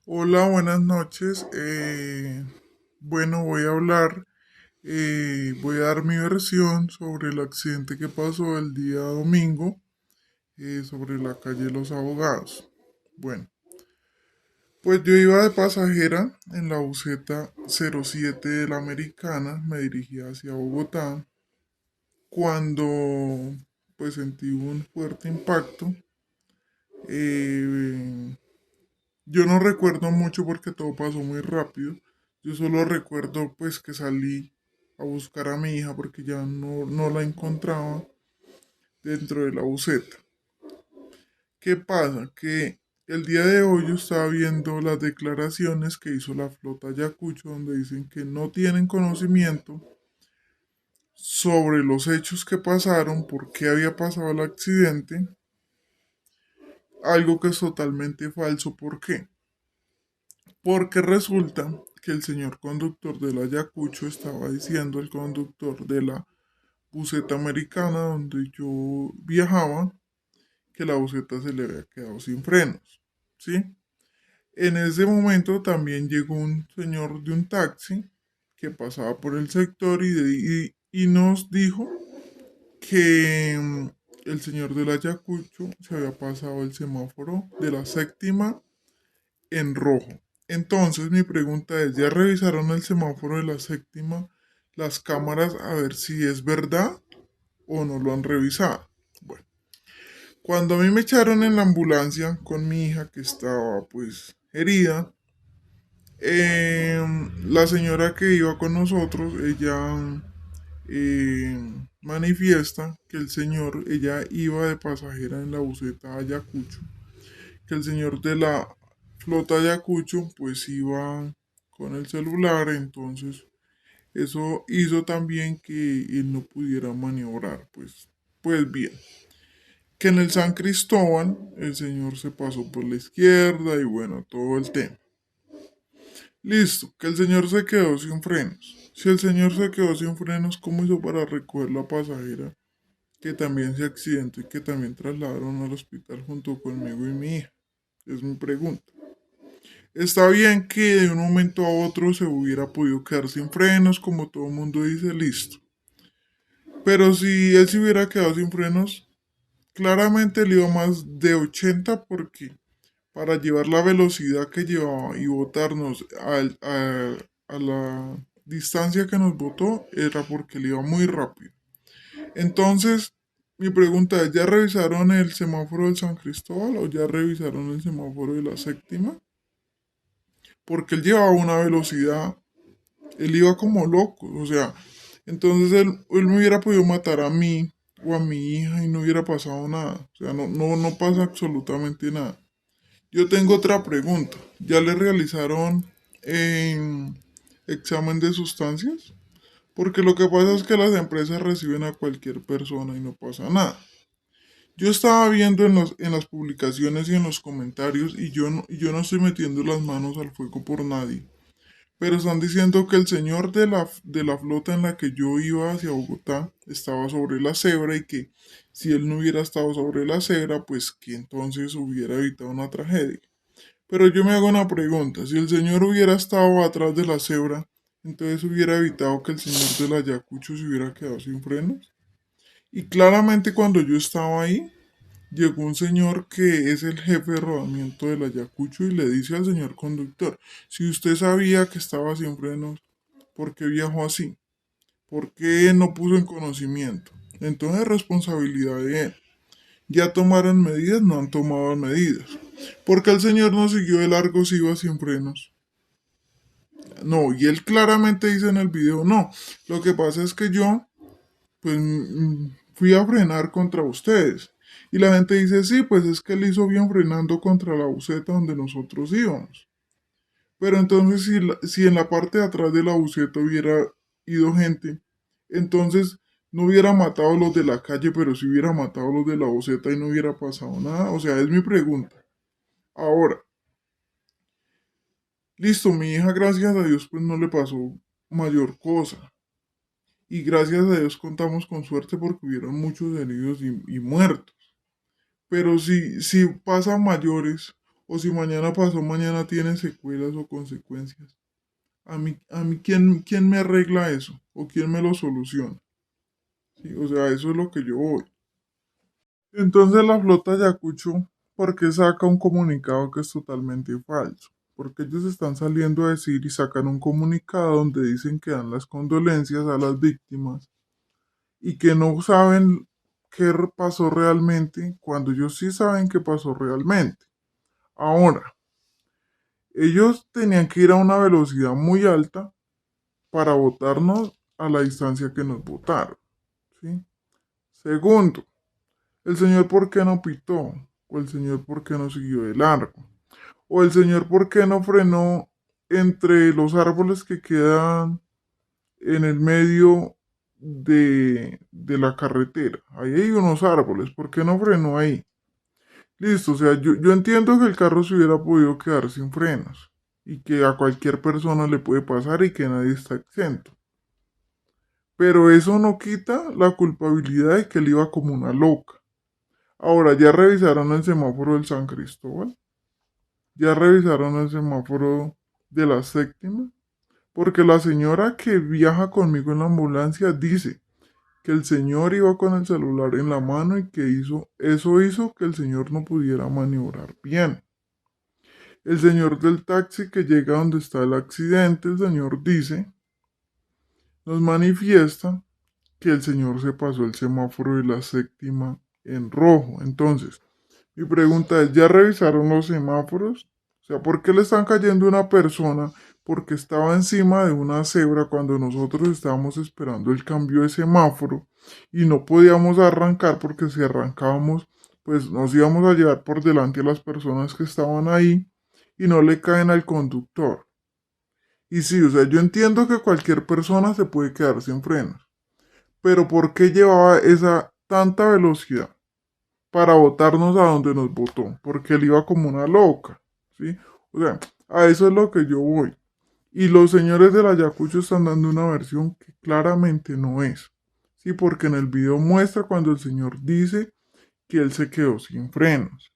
Hola, buenas noches. Bueno, voy a dar mi versión sobre el accidente que pasó el día domingo sobre la calle Los Abogados. Bueno, pues yo iba de pasajera en la buseta 07 de la Americana, me dirigía hacia Bogotá, cuando pues sentí un fuerte impacto. Eh, Yo no recuerdo mucho porque todo pasó muy rápido. Yo solo recuerdo pues que salí a buscar a mi hija porque ya no la encontraba dentro de la buseta. ¿Qué pasa? Que el día de hoy yo estaba viendo las declaraciones que hizo la flota Ayacucho donde dicen que no tienen conocimiento sobre los hechos que pasaron, por qué había pasado el accidente, algo que es totalmente falso. ¿Por qué? Porque resulta que el señor conductor del Ayacucho estaba diciendo al conductor de la buseta americana donde yo viajaba que la buseta se le había quedado sin frenos, ¿sí? En ese momento también llegó un señor de un taxi que pasaba por el sector y nos dijo que el señor del Ayacucho se había pasado el semáforo de la séptima en rojo. Entonces mi pregunta es, ¿ya revisaron el semáforo de la séptima, las cámaras, a ver si es verdad o no lo han revisado? Bueno, cuando a mí me echaron en la ambulancia con mi hija que estaba pues herida, la señora que iba con nosotros, ella manifiesta que el señor, ella iba de pasajera en la buseta Ayacucho, que el señor de la flota Ayacucho pues iba con el celular, entonces eso hizo también que él no pudiera maniobrar, pues bien, que en el San Cristóbal el señor se pasó por la izquierda y bueno, todo el tema. Listo, que el señor se quedó sin frenos. Si el señor se quedó sin frenos, ¿cómo hizo para recoger la pasajera que también se accidentó y que también trasladaron al hospital junto conmigo y mi hija? Es mi pregunta. Está bien que de un momento a otro se hubiera podido quedar sin frenos, como todo el mundo dice, listo. Pero si él se hubiera quedado sin frenos, claramente le iba más de 80 porque para llevar la velocidad que llevaba y botarnos a la distancia que nos botó era porque le iba muy rápido. Entonces, mi pregunta es, ¿ya revisaron el semáforo del San Cristóbal o ya revisaron el semáforo de la séptima? Porque él llevaba una velocidad, él iba como loco, o sea, entonces él me hubiera podido matar a mí o a mi hija y no hubiera pasado nada, o sea, no pasa absolutamente nada. Yo tengo otra pregunta, ¿ya le realizaron examen de sustancias? Porque lo que pasa es que las empresas reciben a cualquier persona y no pasa nada. Yo estaba viendo en las publicaciones y en los comentarios y yo no estoy metiendo las manos al fuego por nadie. Pero están diciendo que el señor de la flota en la que yo iba hacia Bogotá estaba sobre la cebra y que si él no hubiera estado sobre la cebra, pues que entonces hubiera evitado una tragedia. Pero yo me hago una pregunta, si el señor hubiera estado atrás de la cebra, entonces hubiera evitado que el señor del Ayacucho se hubiera quedado sin frenos. Y claramente cuando yo estaba ahí, llegó un señor que es el jefe de rodamiento del Ayacucho y le dice al señor conductor, si usted sabía que estaba sin frenos, ¿por qué viajó así? ¿Por qué no puso en conocimiento? Entonces es responsabilidad de él. Ya tomaron medidas, no han tomado medidas. Porque el señor no siguió de largo si iba sin frenos. No, y él claramente dice en el video, no, lo que pasa es que yo, pues, fui a frenar contra ustedes. Y la gente dice, sí, pues es que él hizo bien frenando contra la buseta donde nosotros íbamos. Pero entonces si en la parte de atrás de la buseta hubiera ido gente, entonces no hubiera matado a los de la calle, pero si hubiera matado a los de la buseta y no hubiera pasado nada. O sea, es mi pregunta. Ahora, listo, mi hija, gracias a Dios, pues no le pasó mayor cosa. Y gracias a Dios contamos con suerte porque hubieron muchos heridos y muertos. Pero si pasa mayores o si mañana pasó mañana tiene secuelas o consecuencias. A mí ¿quién me arregla eso? ¿O quién me lo soluciona? Sí, o sea, eso es lo que yo voy. Entonces la flota Ayacucho, ¿por qué saca un comunicado que es totalmente falso? Porque ellos están saliendo a decir y sacan un comunicado donde dicen que dan las condolencias a las víctimas y que no saben qué pasó realmente cuando ellos sí saben qué pasó realmente. Ahora, ellos tenían que ir a una velocidad muy alta para botarnos a la distancia que nos botaron. ¿Sí? Segundo, el señor por qué no pitó, o el señor por qué no siguió de largo, o el señor por qué no frenó entre los árboles que quedan en el medio de la carretera. Ahí hay unos árboles, ¿por qué no frenó ahí? Listo, o sea, yo entiendo que el carro se hubiera podido quedar sin frenos y que a cualquier persona le puede pasar y que nadie está exento. Pero eso no quita la culpabilidad de que él iba como una loca. Ahora, ya revisaron el semáforo del San Cristóbal, ya revisaron el semáforo de la séptima, porque la señora que viaja conmigo en la ambulancia dice que el señor iba con el celular en la mano y que eso hizo que el señor no pudiera maniobrar bien. El señor del taxi que llega donde está el accidente, el señor dice, nos manifiesta que el señor se pasó el semáforo de la séptima en rojo. Entonces, mi pregunta es, ¿ya revisaron los semáforos? O sea, ¿por qué le están cayendo a una persona porque estaba encima de una cebra cuando nosotros estábamos esperando el cambio de semáforo y no podíamos arrancar porque si arrancábamos, pues nos íbamos a llevar por delante a las personas que estaban ahí y no le caen al conductor? Y sí, o sea, yo entiendo que cualquier persona se puede quedar sin frenos, pero ¿por qué llevaba esa tanta velocidad para botarnos a donde nos botó? Porque él iba como una loca, ¿sí? O sea, a eso es lo que yo voy. Y los señores del Ayacucho están dando una versión que claramente no es, ¿sí? Porque en el video muestra cuando el señor dice que él se quedó sin frenos.